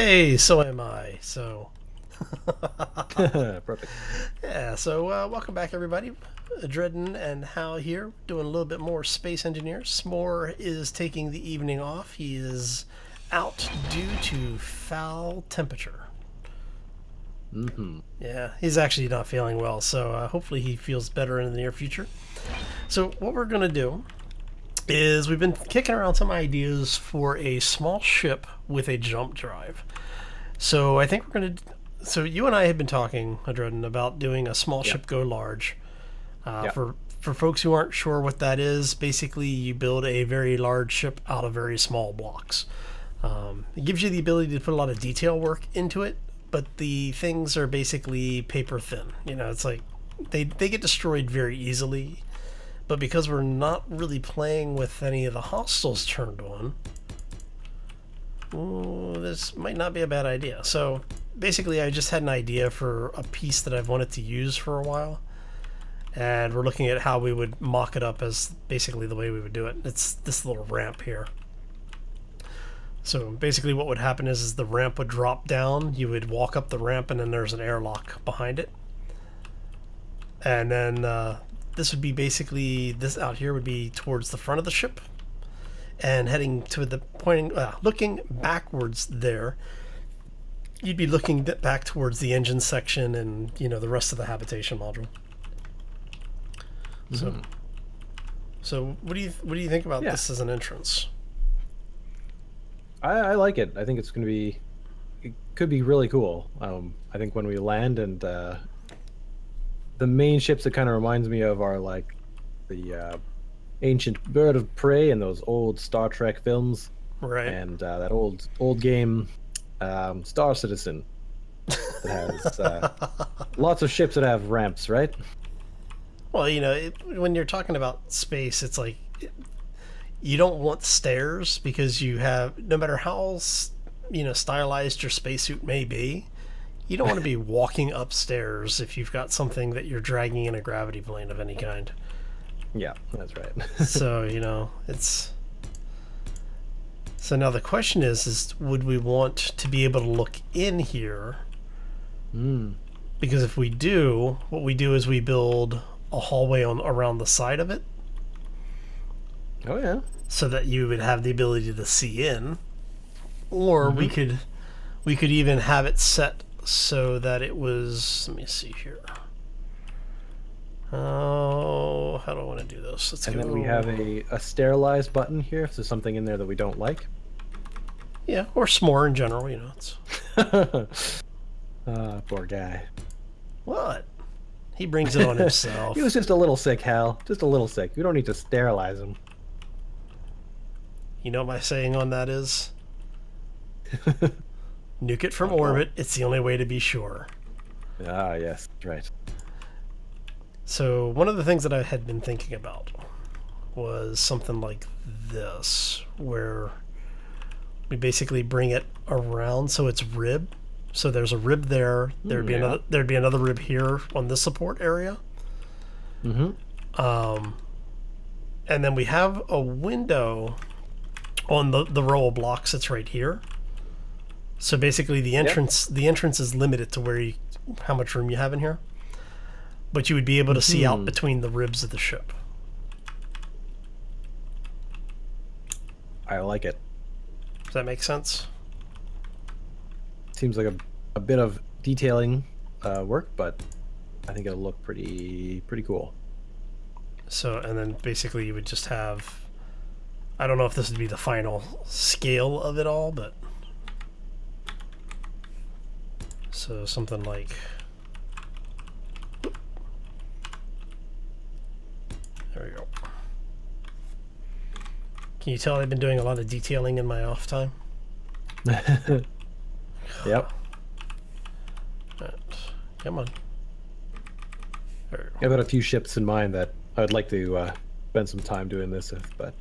Hey, so am I. So, Perfect. yeah, so welcome back, everybody. Adreden and Hal here, doing a little bit more Space Engineer. Smoore is taking the evening off. He is out due to foul temperature. Yeah, he's actually not feeling well, so hopefully he feels better in the near future. So what we're going to do is we've been kicking around some ideas for a small ship with a jump drive. So I think we're going to... So you and I have been talking, Adreden, about doing a small ship go large. For folks who aren't sure what that is, basically you build a very large ship out of very small blocks. It gives you the ability to put a lot of detail work into it, but the things are basically paper thin. You know, it's like they get destroyed very easily. But because we're not really playing with any of the hostiles turned on, this might not be a bad idea. So basically I just had an idea for a piece that I've wanted to use for a while. And we're looking at how we would mock it up as basically the way we would do it. It's this little ramp here. So basically what would happen is the ramp would drop down, you would walk up the ramp, and then there's an airlock behind it. And then this would be basically, this out here would be towards the front of the ship. And heading to the looking backwards there, you'd be looking back towards the engine section and, you know, the rest of the habitation module. So what do you think about this as an entrance? I like it. I think it's going to be, it could be really cool. I think when we land, and the main ships it kind of reminds me of are like the ancient bird of prey in those old Star Trek films, right? And that old game, Star Citizen, that has lots of ships that have ramps, right? Well, you know, when you're talking about space, it's like you don't want stairs because you have, no matter how, you know, stylized your spacesuit may be, you don't want to be walking upstairs if you've got something that you're dragging in a gravity plane of any kind. Yeah, that's right. So, you know, it's... So now the question is would we want to be able to look in here? Because if we do, what we do is we build a hallway around the side of it. Oh yeah. So that you would have the ability to see in. Or we could even have it set so that it was, let me see here. Oh, how do I want to do this? Let's and go. then we have a sterilize button here if there's something in there that we don't like. Yeah, or s'more in general, you know. It's... Poor guy. What? He brings it on himself. He was just a little sick, Hal. Just a little sick. We don't need to sterilize him. You know what my saying on that is? Nuke it from orbit. It's the only way to be sure. Ah, yes. Right. So one of the things that I had been thinking about was something like this, where we basically bring it around so it's rib. So there's a rib there. There'd be another rib here on this support area. And then we have a window on the row of blocks that's right here. So basically the entrance is limited to where how much room you have in here. But you would be able to see out between the ribs of the ship. I like it. Does that make sense? Seems like a bit of detailing work, but I think it'll look pretty cool. So, and then basically you would just have, I don't know if this would be the final scale of it all, but so something like, there we go. Can you tell I've been doing a lot of detailing in my off time? Yep. Right. Come on. There we I've got a few ships in mind that I'd like to spend some time doing this with, but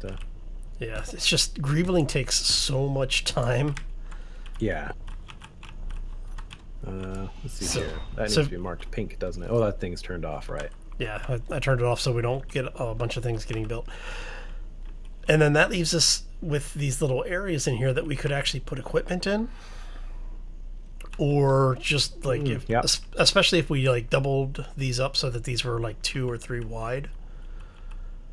yeah, it's just greebling takes so much time. Yeah. Let's see here. That needs to be marked pink, doesn't it? Oh, that thing's turned off, right? Yeah, I turned it off so we don't get a bunch of things getting built. And then that leaves us with these little areas in here that we could actually put equipment in. or just like yeah. especially if we like doubled these up so that these were like 2 or 3 wide.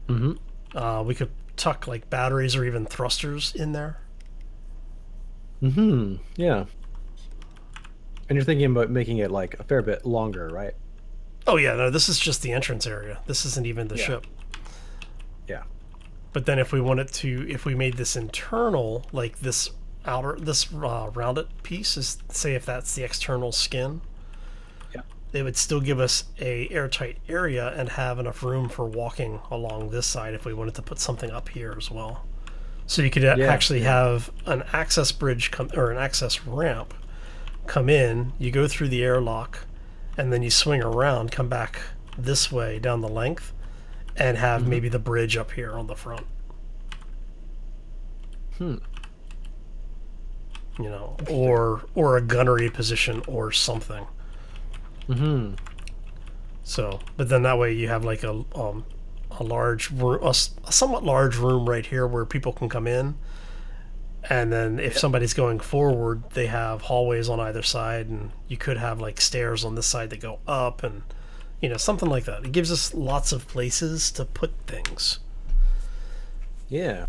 We could tuck like batteries or even thrusters in there. Yeah. And you're thinking about making it like a fair bit longer, right? Oh yeah, no, this is just the entrance area. This isn't even the ship. Yeah. But then if we wanted to, if we made this internal, like this rounded piece is, say if that's the external skin, it would still give us a airtight area and have enough room for walking along this side if we wanted to put something up here as well. So you could actually have an access bridge or an access ramp come in, you go through the airlock, and then you swing around, come back this way down the length, and have maybe the bridge up here on the front. You know, or a gunnery position or something. So, but then that way you have like a large room, a somewhat large room right here where people can come in, and then if somebody's going forward, they have hallways on either side, and you could have like stairs on this side that go up, and you know, something like that. It gives us lots of places to put things. Yeah.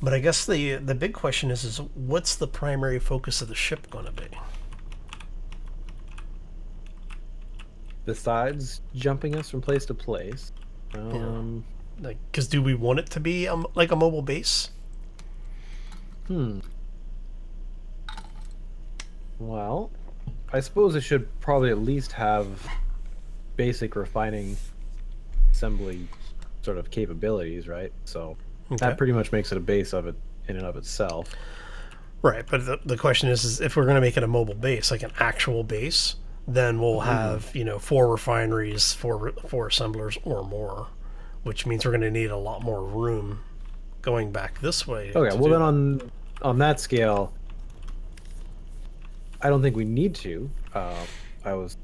But I guess the big question is what's the primary focus of the ship going to be? Besides jumping us from place to place, Like, because do we want it to be like a mobile base? Well, I suppose it should probably at least have basic refining assembly sort of capabilities, right? So that pretty much makes it a base of it in and of itself. Right, but the question is if we're going to make it a mobile base, like an actual base, then we'll have, you know, 4 refineries, 4 assemblers or more, which means we're going to need a lot more room going back this way. Okay, well then on that scale, I don't think we need to. I was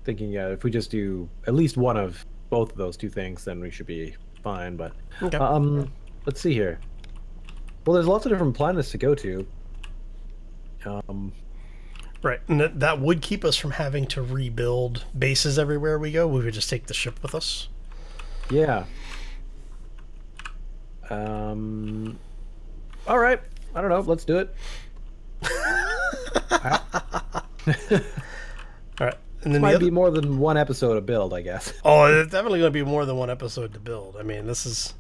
thinking if we just do at least one of both of those 2 things, then we should be fine. But let's see here. Well, there's lots of different planets to go to. Right, and that would keep us from having to rebuild bases everywhere we go. We would just take the ship with us. Yeah. All right. I don't know. Let's do it. All right. And then might be more than one episode to build, I guess. Oh, it's definitely going to be more than one episode to build. I mean, this is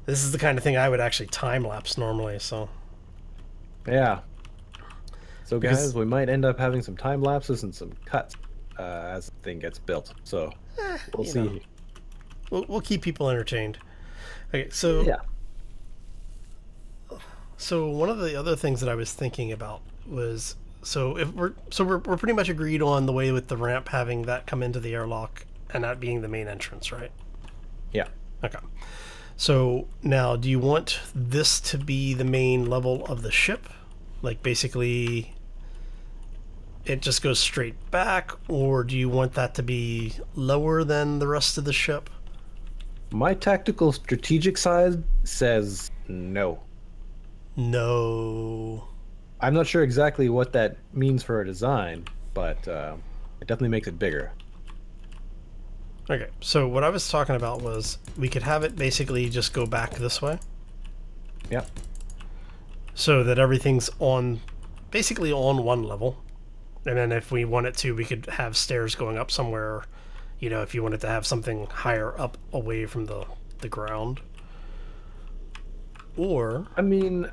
the kind of thing I would actually time lapse normally. So. Yeah. So guys, we might end up having some time lapses and some cuts as the thing gets built. So we'll see. We'll keep people entertained. Okay, so So one of the other things that I was thinking about was we're pretty much agreed on the way with the ramp having that come into the airlock and that being the main entrance, right? Yeah. Okay. So now, do you want this to be the main level of the ship? Like basically it just goes straight back, or do you want that to be lower than the rest of the ship? My tactical strategic side says no. No. I'm not sure exactly what that means for a design, but it definitely makes it bigger. Okay, so what I was talking about was we could have it basically just go back this way. Yep. So that everything's basically on one level. And then if we wanted to, we could have stairs going up somewhere, you know, if you wanted to have something higher up away from the ground. Or... I mean,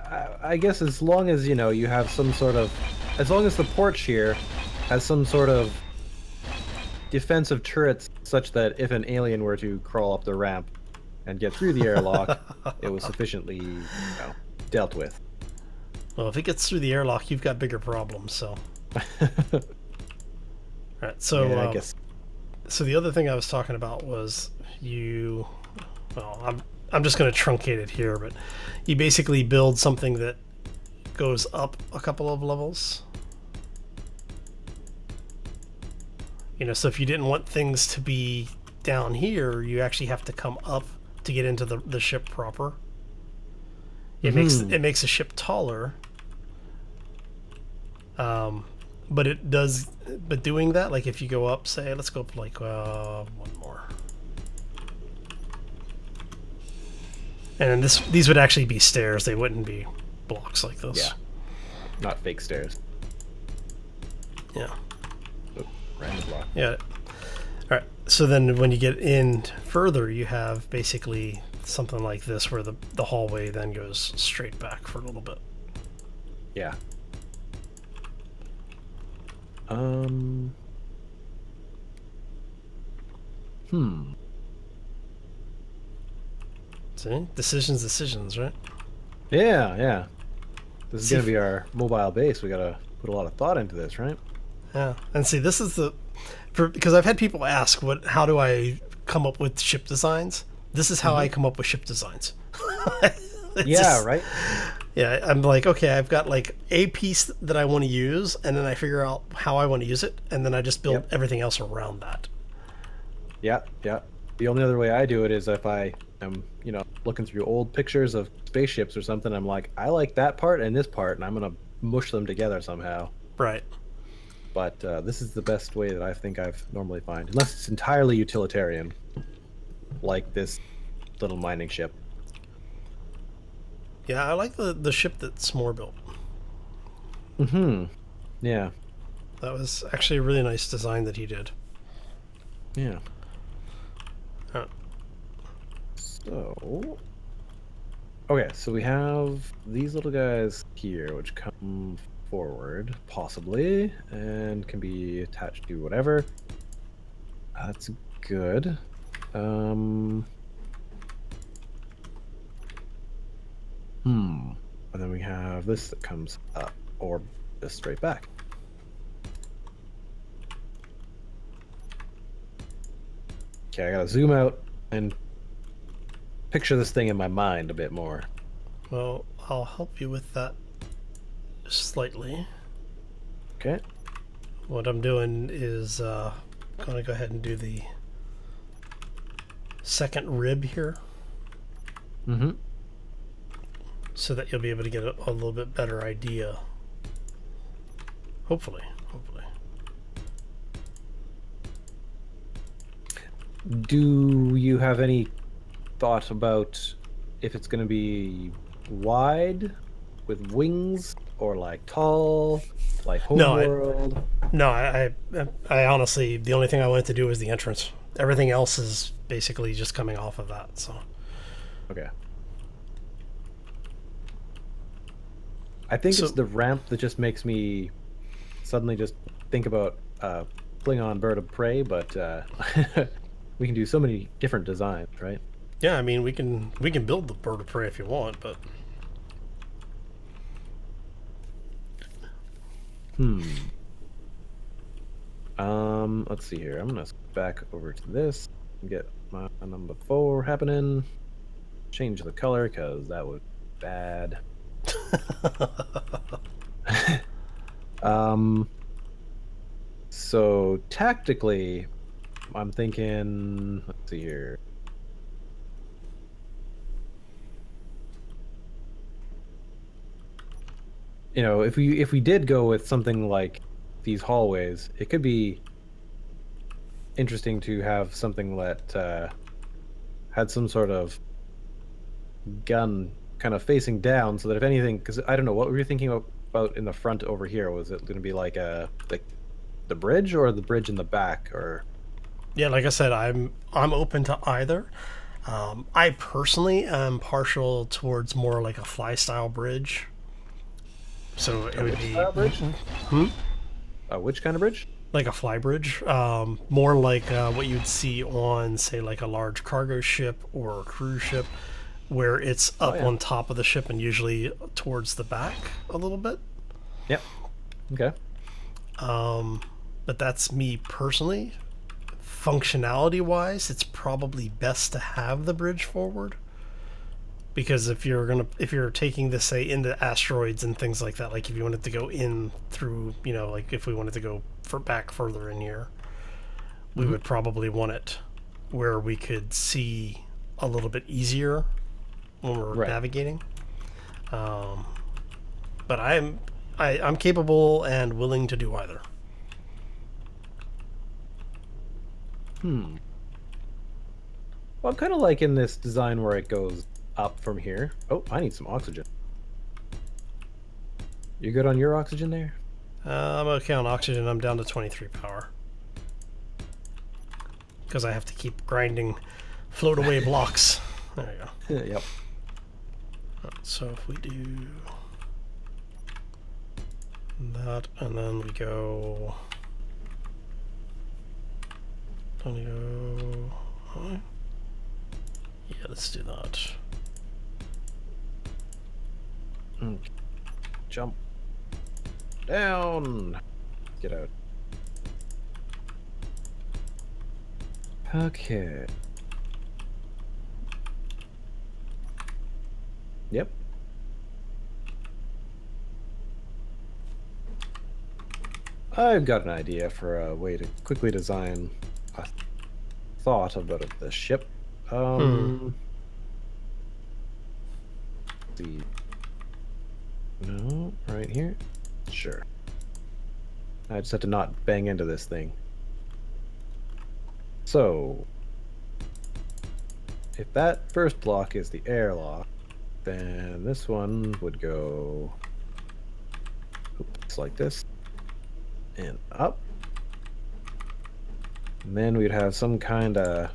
I guess as long as, you know, you have some sort of... As long as the porch here has some sort of defensive turrets such that if an alien were to crawl up the ramp and get through the airlock, it was sufficiently, you know, dealt with. Well, if it gets through the airlock, you've got bigger problems, so... Alright, so... Yeah, I guess. So the other thing I was talking about was well, I'm just going to truncate it here, but you basically build something that goes up a couple of levels. You know, so if you didn't want things to be down here, you actually have to come up to get into the ship proper. It makes the ship taller, But it does. But doing that, like if you go up, say, let's go up like one more, and these would actually be stairs. They wouldn't be blocks like this. Yeah. Not fake stairs. Yeah. Oh, random block. Yeah. All right. So then, when you get in further, you have basically something like this, where the hallway then goes straight back for a little bit. Yeah. See, decisions, right? Yeah, yeah. This is gonna be our mobile base. We gotta put a lot of thought into this, right? Yeah, and see, this is because I've had people ask, how do I come up with ship designs? This is how I come up with ship designs. Yeah, right. Yeah, I'm like, okay, I've got like a piece that I want to use, and then I figure out how I want to use it, and then I just build everything else around that. Yeah, yeah. The only other way I do it is if I am, looking through old pictures of spaceships or something, I'm like, I like that part and this part, and I'm gonna mush them together somehow. Right. But this is the best way that I think I've normally find, unless it's entirely utilitarian, like this little mining ship. Yeah, I like the ship that Smoore built. Yeah. That was actually a really nice design that he did. Yeah. Oh. So, okay, so we have these little guys here, which come forward, possibly, and can be attached to whatever. That's good. And then we have this that comes up, or this straight back. Okay, I gotta zoom out and picture this thing in my mind a bit more. Well, I'll help you with that slightly. Okay. What I'm doing is going to go ahead and do the second rib here. So that you'll be able to get a little bit better idea. Hopefully. Do you have any thought about if it's going to be wide with wings or like tall, like Homeworld? No, I honestly, the only thing I wanted to do was the entrance. Everything else is basically just coming off of that. So. Okay. I think it's the ramp that just makes me suddenly just think about Klingon bird of prey, but we can do so many different designs, right? Yeah, I mean we can build the bird of prey if you want, but let's see here. I'm gonna back over to this and get my number 4 happening. Change the color because that was bad. So tactically, I'm thinking, let's see here. If we did go with something like these hallways, it could be interesting to have something that had some sort of gun kind of facing down, so that if anything, because I don't know, what were you thinking about in the front over here? Was it going to be like the bridge or the bridge in the back, or? Yeah, like I said, I'm open to either. I personally am partial towards more like a fly style bridge. So it would be bridge? Which kind of bridge? Like a fly bridge, more like what you'd see on, say, like a large cargo ship or a cruise ship, where it's up on top of the ship and usually towards the back a little bit. Yep. Okay. But that's me personally. Functionality-wise, it's probably best to have the bridge forward, because if you're taking this, say, into asteroids and things like that, like if you wanted to go in through, like if we wanted to go back further in here, we would probably want it where we could see a little bit easier when we're navigating. But I'm capable and willing to do either. Well, I'm kind of liking this design where it goes up from here. Oh, I need some oxygen. You good on your oxygen there? I'm okay on oxygen. I'm down to 23 power. Because I have to keep grinding float away blocks. There you go. Yep. So if we do that, and then we go... Yeah, let's do that. Okay. Jump down. Get out. Okay. Yep. I've got an idea for a way to quickly design a thought about the ship. See. No, right here. Sure. I just have to not bang into this thing. So, if that first block is the airlock, then this one would go oops, like this and up. And then we'd have some kind of,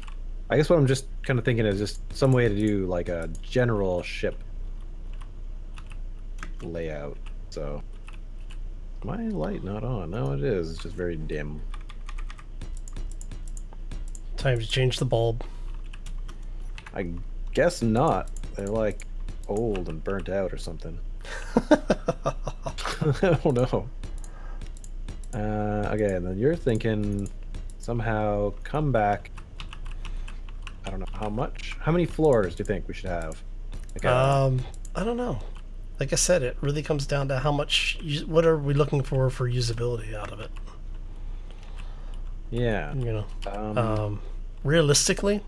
I guess what I'm just kind of thinking is just some way to do like a general ship layout. So, is my light not on? No, it is. It's just very dim. Time to change the bulb. I guess not. They're like old and burnt out or something. I don't know. Okay, and then you're thinking somehow come back. I don't know how much. How many floors do you think we should have? Like I don't know. Like I said, it really comes down to how much. What are we looking for usability out of it? Yeah. You know, realistically.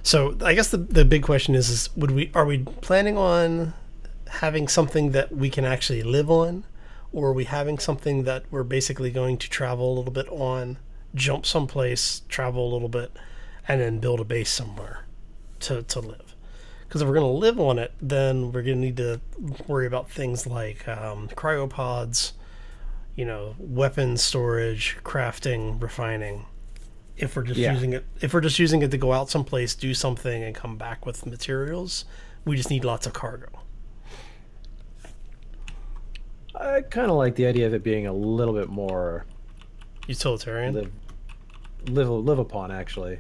So I guess the big question is are we planning on having something that we can actually live on, or are we having something that we're basically going to travel a little bit on, jump someplace, travel a little bit, and then build a base somewhere to live? Because if we're going to live on it, then we're going to need to worry about things like cryopods, you know, weapons storage, crafting, refining. If we're just using it to go out someplace, do something, and come back with materials, we just need lots of cargo. I kind of like the idea of it being a little bit more utilitarian. Live upon, actually.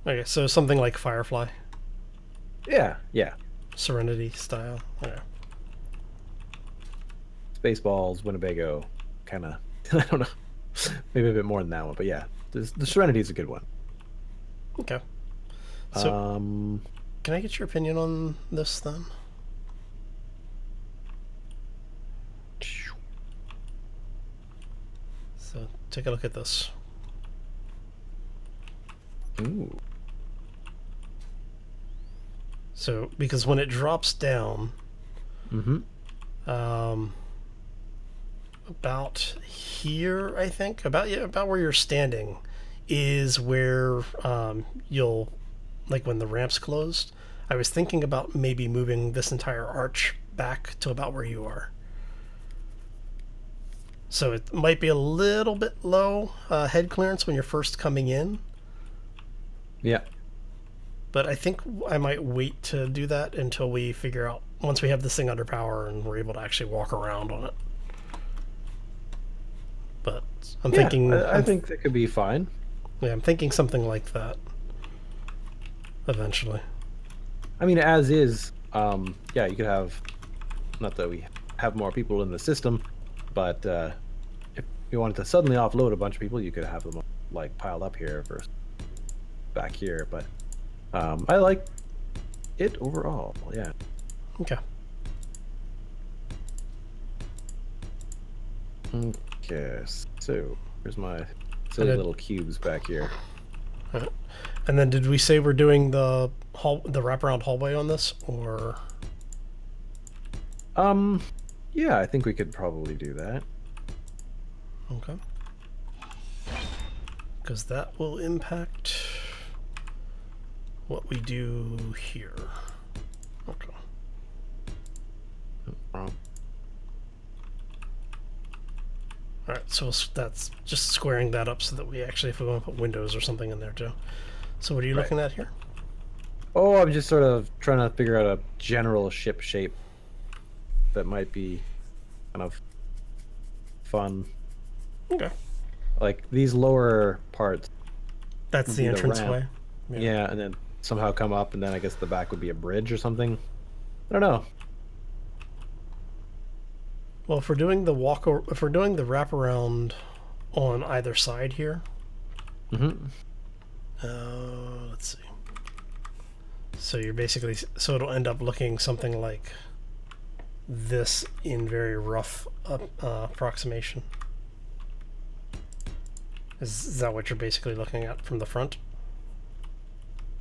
Okay, so something like Firefly. Yeah, yeah. Serenity style. Yeah. Spaceballs, Winnebago, kind of. I don't know. Maybe a bit more than that one, but yeah, the Serenity is a good one. Okay. So, can I get your opinion on this then? So, take a look at this. Ooh. So, because when it drops down, about here, I think, about where you're standing, is where you'll, like when the ramp's closed. I was thinking about maybe moving this entire arch back to about where you are. So it might be a little bit low head clearance when you're first coming in. Yeah. But I think I might wait to do that until we figure out, once we have this thing under power and we're able to actually walk around on it. But I'm thinking... I think that could be fine. Yeah, I'm thinking something like that. Eventually. I mean, as is, yeah, you could have... Not that we have more people in the system, but if you wanted to suddenly offload a bunch of people, you could have them, like, piled up here versus back here, but... I like it overall, yeah. Okay. Okay, so here's my silly little cubes back here. And then did we say we're doing the wraparound hallway on this, or? Yeah, I think we could probably do that. Okay. Because that will impact what we do here. Okay. Wrong. Alright, so that's just squaring that up so that we actually, if we want to put windows or something in there too. So what are you looking at here? Oh, I'm just sort of trying to figure out a general ship shape that might be kind of fun. Okay. Like these lower parts. That's the entranceway. Yeah, and then somehow come up, and then I guess the back would be a bridge or something. I don't know. Well, if we're doing the if we're doing the wraparound on either side here, let's see. So you're basically, so it'll end up looking something like this in very rough approximation. Is that what you're basically looking at from the front?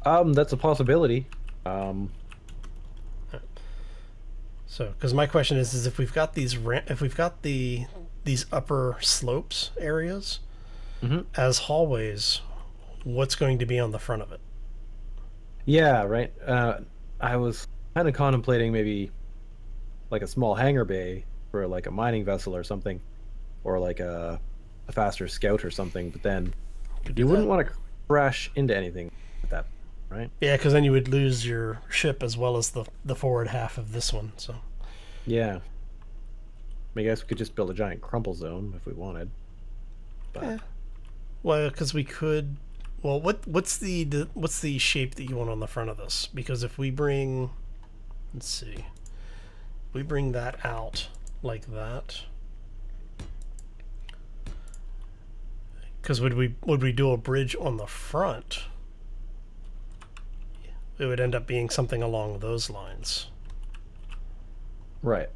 That's a possibility. So, because my question is if we've got these these upper slopes areas as hallways, what's going to be on the front of it? Yeah, right. I was kind of contemplating maybe like a small hangar bay for like a mining vessel or something, or like a faster scout or something. But then you wouldn't want to crash into anything with that, right? Yeah, because then you would lose your ship as well as the forward half of this one. So yeah, I guess we could just build a giant crumple zone if we wanted. But yeah. Well, because we could. Well, what's the shape that you want on the front of this? Because if we bring, let's see, we bring that out like that. Because would we do a bridge on the front? It would end up being something along those lines. right,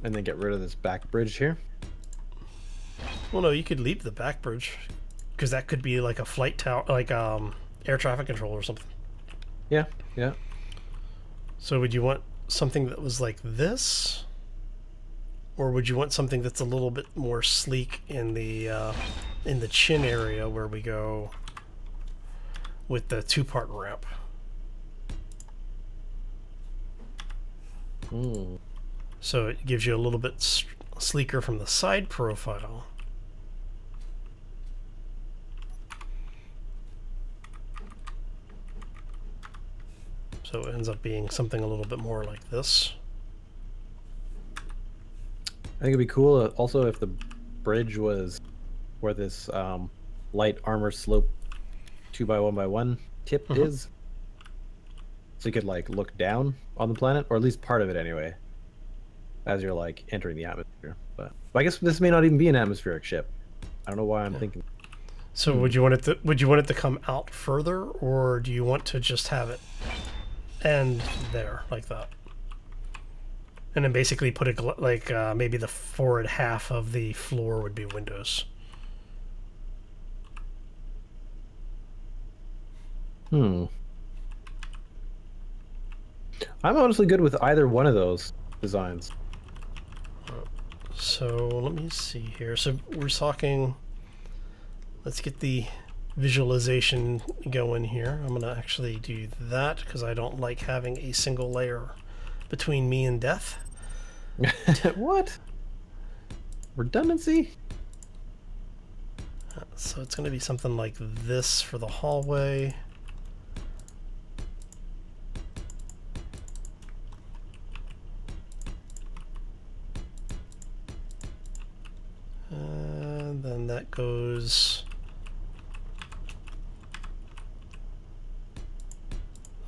and then get rid of this back bridge here. Well, no, you could leave the back bridge, because that could be like a flight tower, like air traffic control or something. Yeah, yeah. So would you want something that was like this, or would you want something that's a little bit more sleek in the chin area where we go with the two-part ramp? So it gives you a little bit sleeker from the side profile. So it ends up being something a little bit more like this. I think it'd be cool also if the bridge was where this light armor slope 2x1x1 tip is. So you could like look down on the planet, or at least part of it anyway, as you're like entering the atmosphere. But I guess this may not even be an atmospheric ship. I don't know why I'm thinking. So would you want it to come out further, or do you want to just have it end there like that, and then basically put it like maybe the forward half of the floor would be windows? I'm honestly good with either one of those designs. So let me see here. So we're talking, let's get the visualization going here. I'm gonna actually do that because I don't like having a single layer between me and death. What? Redundancy? So it's gonna be something like this for the hallway. And then that goes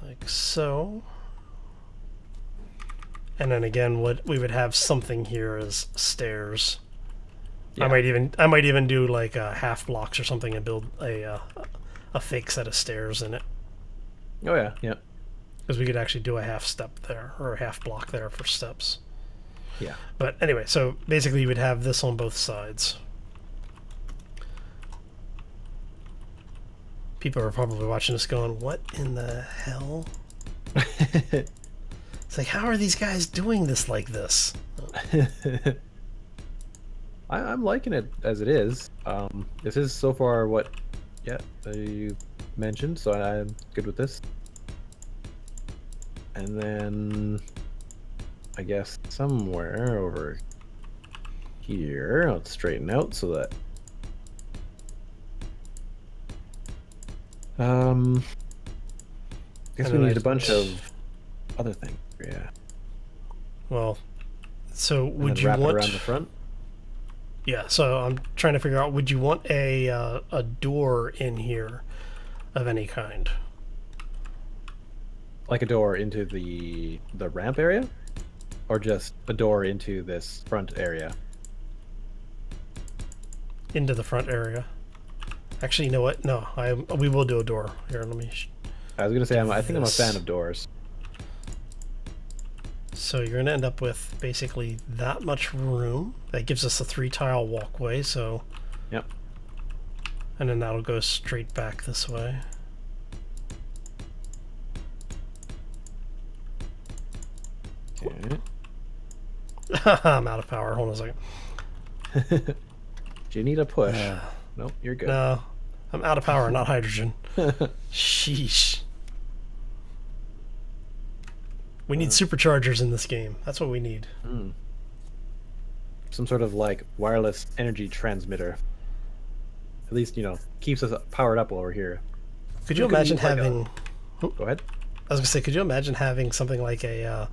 like so. And then again, what we would have something here as stairs. Yeah. I might even do like half blocks or something and build a fake set of stairs in it. Oh yeah, yeah. Because we could actually do a half step there or a half block there for steps. Yeah. But anyway, so basically you would have this on both sides. People are probably watching this going, what in the hell? It's like, how are these guys doing this like this? I'm liking it as it is. This is so far what, yeah, you mentioned, so I'm good with this. And then I guess somewhere over here, I'll straighten out so that I guess we need a bunch of other things. Yeah. Well, so And would then you wrap it want? around the front? Yeah. So I'm trying to figure out. Would you want a door in here of any kind? Like a door into the ramp area, or just a door into this front area? Into the front area. Actually, you know what? No, we will do a door here. Let me. I was gonna say I think I'm a this. fan of doors. So you're gonna end up with basically that much room. That gives us a 3-tile walkway. So. Yep. And then that'll go straight back this way. Okay. I'm out of power. Hold on a second. Do you need a push? Nope, you're good. No, I'm out of power, not hydrogen. Sheesh. We need superchargers in this game. That's what we need. Some sort of like wireless energy transmitter. At least, you know, keeps us powered up while we're here. Could you imagine having... Go ahead. I was going to say, could you imagine having something like a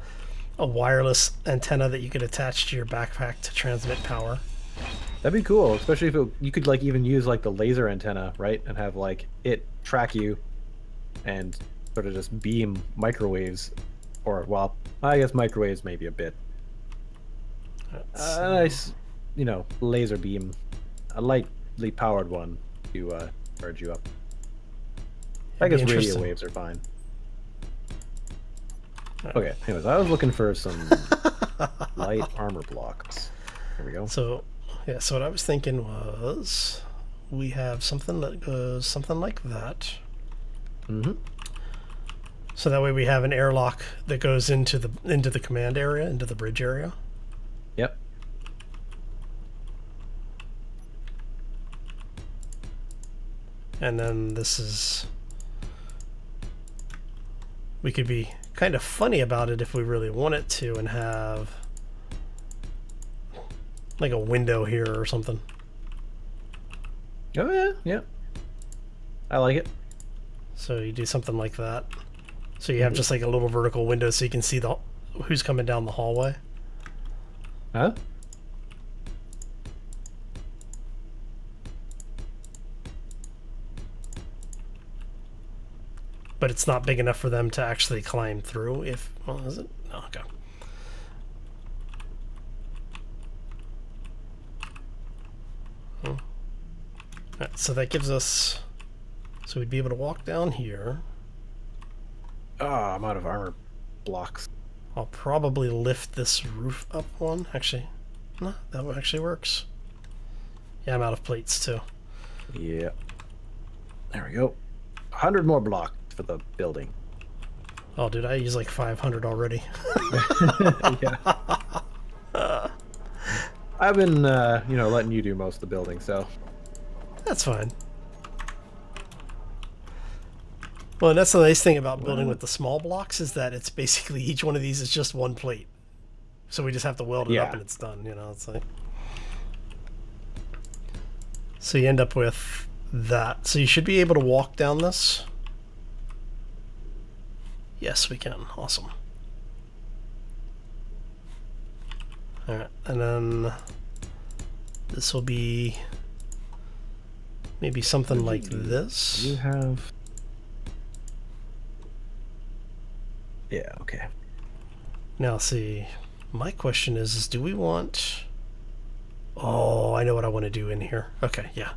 wireless antenna that you could attach to your backpack to transmit power? That'd be cool, especially if you could like even use like the laser antenna, right? And have like it track you and sort of just beam microwaves, or well, I guess microwaves maybe a bit. A nice, you know, laser beam, a lightly powered one to charge you up. I guess radio waves are fine. Okay, anyways, I was looking for some light armor blocks. Here we go. So, yeah, so what I was thinking was we have something that goes something like that. So that way we have an airlock that goes into the command area, into the bridge area. Yep. And then this is... We could be kind of funny about it if we really wanted to and have like a window here or something. Oh yeah, yeah. I like it. So you do something like that. So you have just like a little vertical window so you can see who's coming down the hallway. Huh? But it's not big enough for them to actually climb through. If, well, is it? No, okay. Right, so that gives us, so we'd be able to walk down here. Oh, I'm out of armor blocks. I'll probably lift this roof up one. Actually, no, that actually works. Yeah, I'm out of plates too. Yeah. There we go. 100 more blocks for the building. Oh, dude, I use like 500 already. Yeah. I've been, you know, letting you do most of the building, so. That's fine. Well, and that's the nice thing about building with the small blocks is that it's basically each one of these is just one plate. So we just have to weld it up and it's done, you know, it's like... So you end up with that. So you should be able to walk down this. Yes, we can. Awesome. Alright, and then this will be maybe something like this. You have... Yeah, okay. Now, see, my question is do we want... Oh, I know what I want to do in here. Okay, yeah.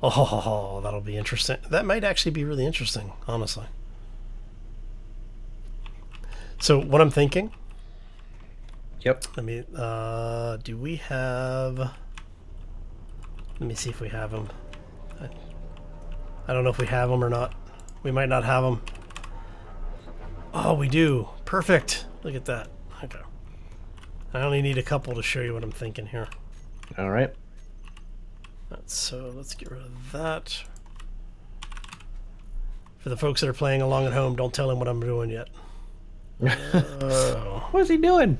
Oh, that'll be interesting. That might actually be really interesting, honestly. So, what I'm thinking... Yep. Let me, do we have... Let me see if we have them. I don't know if we have them or not. We might not have them. Oh, we do. Perfect. Look at that. Okay. I only need a couple to show you what I'm thinking here. All right. So let's get rid of that. For the folks that are playing along at home, don't tell him what I'm doing yet. What's he doing?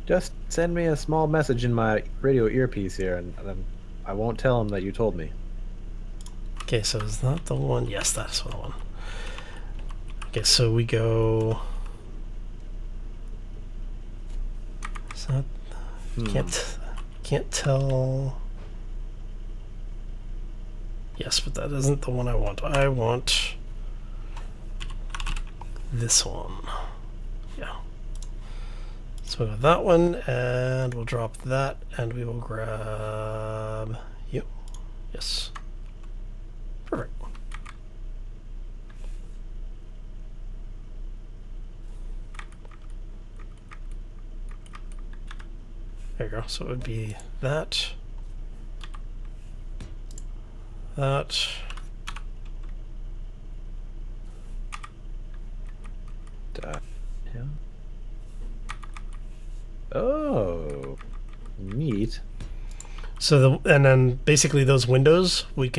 Just send me a small message in my radio earpiece here, and then I won't tell him that you told me. Okay, so is that the one? Yes, that's the one. Okay, so we go... Is that... Can't tell... Yes, but that isn't the one I want. I want this one. Yeah. So we'll have that one, and we'll drop that, and we will grab you. Yes. Perfect. There you go. So it would be that. That. Yeah. Oh, neat. So and then basically those windows would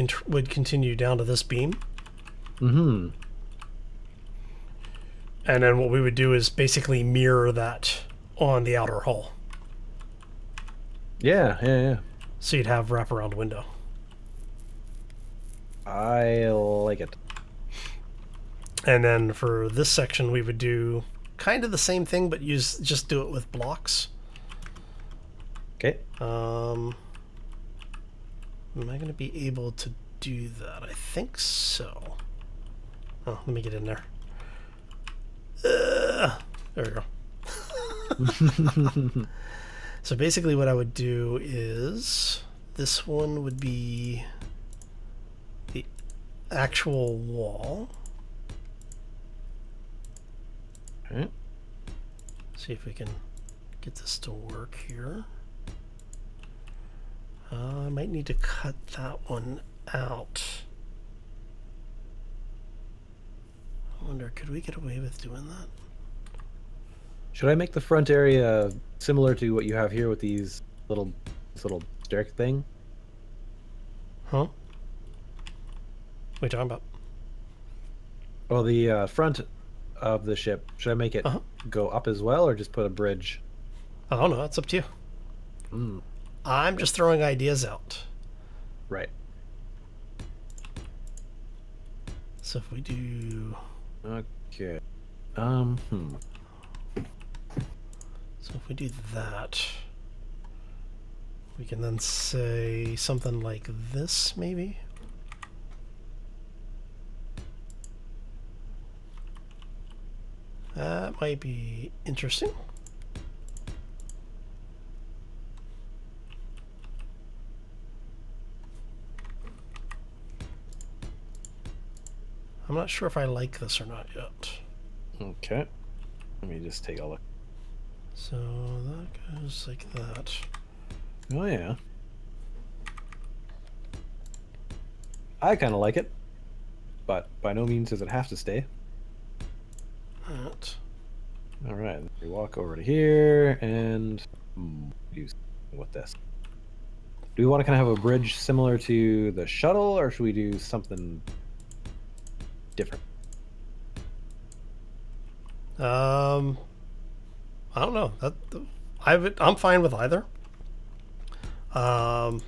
continue down to this beam. Mm-hmm. And then what we would do is basically mirror that on the outer hull. Yeah. So you'd have wraparound window. I like it. And then for this section, we would do kind of the same thing, but just do it with blocks. Okay. Am I going to be able to do that? I think so. Oh, let me get in there. There we go. So basically what I would do is this one would be the actual wall. Okay. See if we can get this to work here. I might need to cut that one out. I wonder, could we get away with doing that? Should I make the front area similar to what you have here with this little stair thing? Huh? What are you talking about? Well, the front of the ship, should I make it go up as well, or just put a bridge? I don't know. That's up to you. Mm. I'm just throwing ideas out. Right. So if we do... Okay. So if we do that, we can then say something like this, maybe? That might be interesting. I'm not sure if I like this or not yet. Okay. Let me just take a look. So that goes like that. Oh, yeah. I kind of like it, but by no means does it have to stay. That. All right, we walk over to here and use with this. Do we want to kind of have a bridge similar to the shuttle, or should we do something different? I don't know. I'm fine with either. I've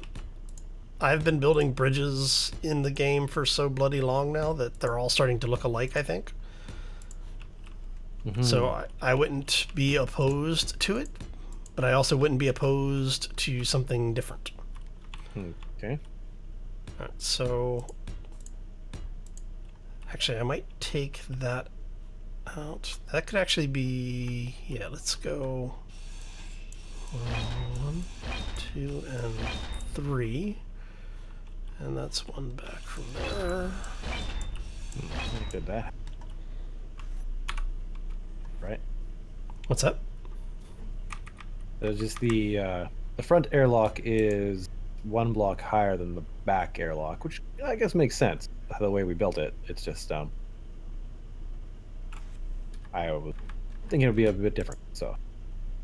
been building bridges in the game for so bloody long now that they're all starting to look alike, I think. Mm-hmm. So I wouldn't be opposed to it, but I also wouldn't be opposed to something different. Okay. All right, so actually I might take that out. That could actually be, yeah, let's go 1, 2, and 3. And that's one back from there. Look at that. Right. What's that? Just the front airlock is 1 block higher than the back airlock, which I guess makes sense the way we built it. It's just I was thinking it'll be a bit different, so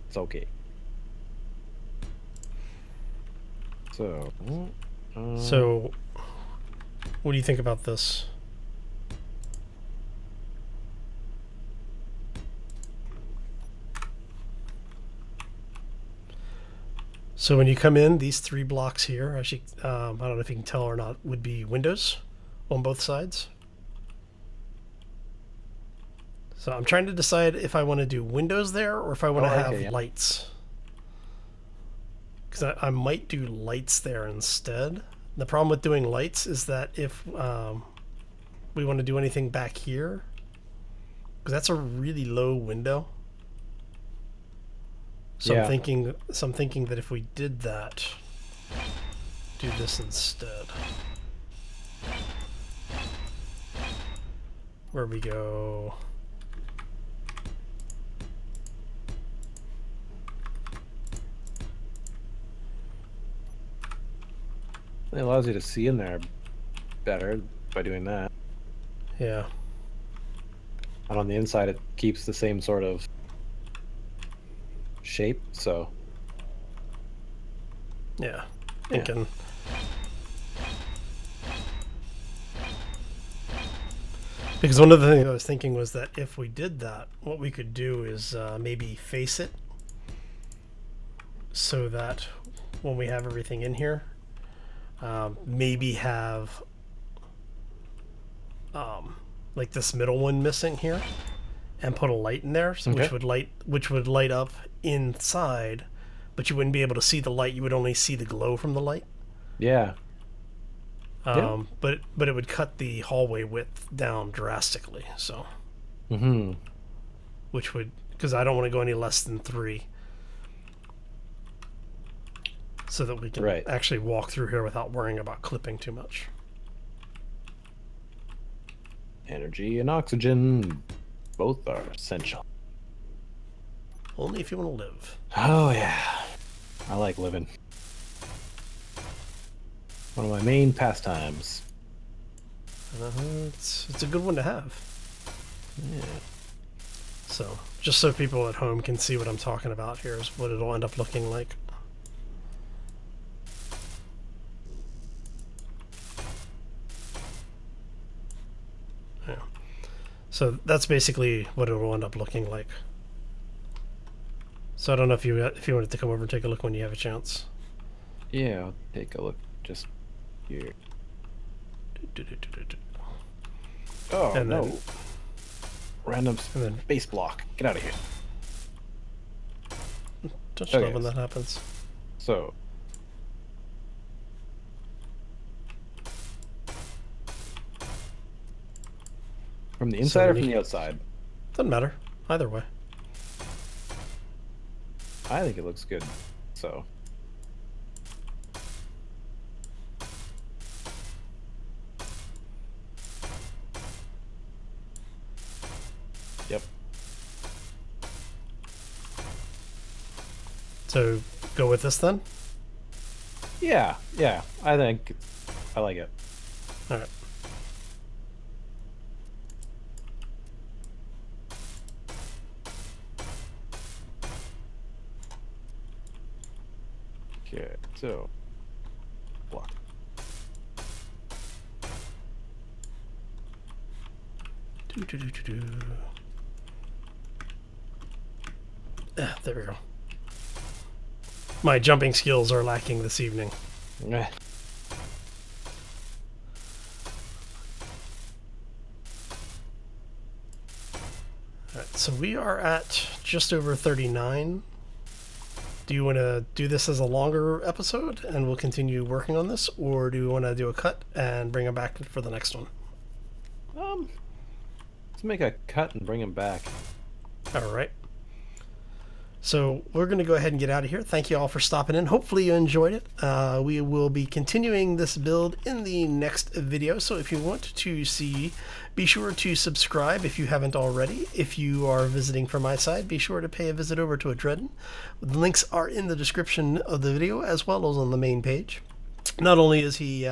it's okay. So, So, what do you think about this? So when you come in, these 3 blocks here, actually, I don't know if you can tell or not, would be windows on both sides. So I'm trying to decide if I want to do windows there or if I want to have lights. Because I might do lights there instead. The problem with doing lights is that if we want to do anything back here, because that's a really low window. So I'm thinking that if we did that, do this instead. Where we go. It allows you to see in there better by doing that. Yeah. And on the inside, it keeps the same sort of shape, so. Yeah. Thinking. Because one of the things I was thinking was that if we did that, what we could do is maybe face it so that when we have everything in here, maybe have like this middle one missing here, and put a light in there, so which would light up inside, but you wouldn't be able to see the light. You would only see the glow from the light. Yeah. But it would cut the hallway width down drastically. So. Which would, because I don't want to go any less than 3. So that we can actually walk through here without worrying about clipping too much. Energy and oxygen, both are essential. Only if you want to live. Oh yeah, I like living. One of my main pastimes. It's a good one to have. Yeah. So, just so people at home can see what I'm talking about, here's what it'll end up looking like. Yeah. So that's basically what it will end up looking like. So I don't know if you wanted to come over and take a look when you have a chance. Yeah, I'll take a look just here. Oh, and no. Then, random space block. Get out of here. Just love when that happens. So. From the inside or from the outside? Doesn't matter. Either way. I think it looks good. So. Yep. So go with this then? Yeah, yeah. I think I like it. All right. Okay, so block. There we go. My jumping skills are lacking this evening. Eh. Alright, so we are at just over 39. Do you want to do this as a longer episode and we'll continue working on this, or do you want to do a cut and bring them back for the next one? Let's make a cut and bring him back. Alright. So we're going to go ahead and get out of here. Thank you all for stopping in. Hopefully you enjoyed it. We will be continuing this build in the next video. So if you want to see, be sure to subscribe if you haven't already. If you are visiting from my side, be sure to pay a visit over to Adreden. The links are in the description of the video as well as on the main page. Not only is he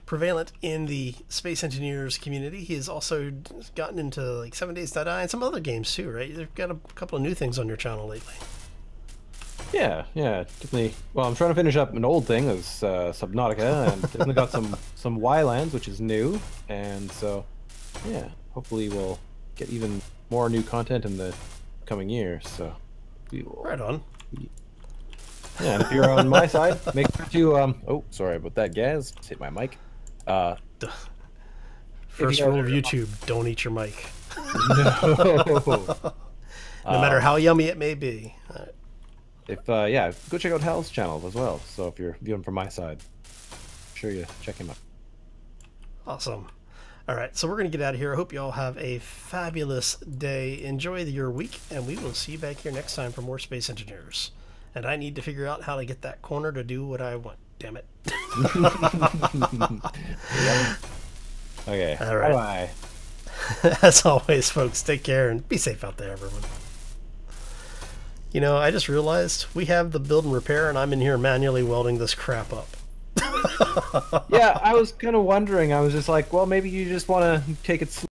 prevalent in the Space Engineers community. He has also gotten into like 7 Days to Die and some other games too, right? You've got a couple of new things on your channel lately. Yeah, definitely. Well, I'm trying to finish up an old thing as Subnautica, and definitely got some Y-lands, which is new, and so yeah, hopefully we'll get even more new content in the coming year. So we will. Right on. Yeah, and if you're on my side, make sure to oh, sorry about that, Gaz. Just hit my mic. First rule of YouTube: don't eat your mic. No. No matter how yummy it may be. If yeah, go check out Hal's channel as well. So if you're viewing from my side, make sure you check him out. Awesome. All right, so we're going to get out of here. I hope you all have a fabulous day. Enjoy your week, and we will see you back here next time for more Space Engineers. And I need to figure out how to get that corner to do what I want. Damn it. Okay. All right. Bye-bye. As always, folks, take care and be safe out there, everyone. You know, I just realized we have the build and repair, and I'm in here manually welding this crap up. Yeah, I was kind of wondering. I was just like, well, maybe you just want to take it slow.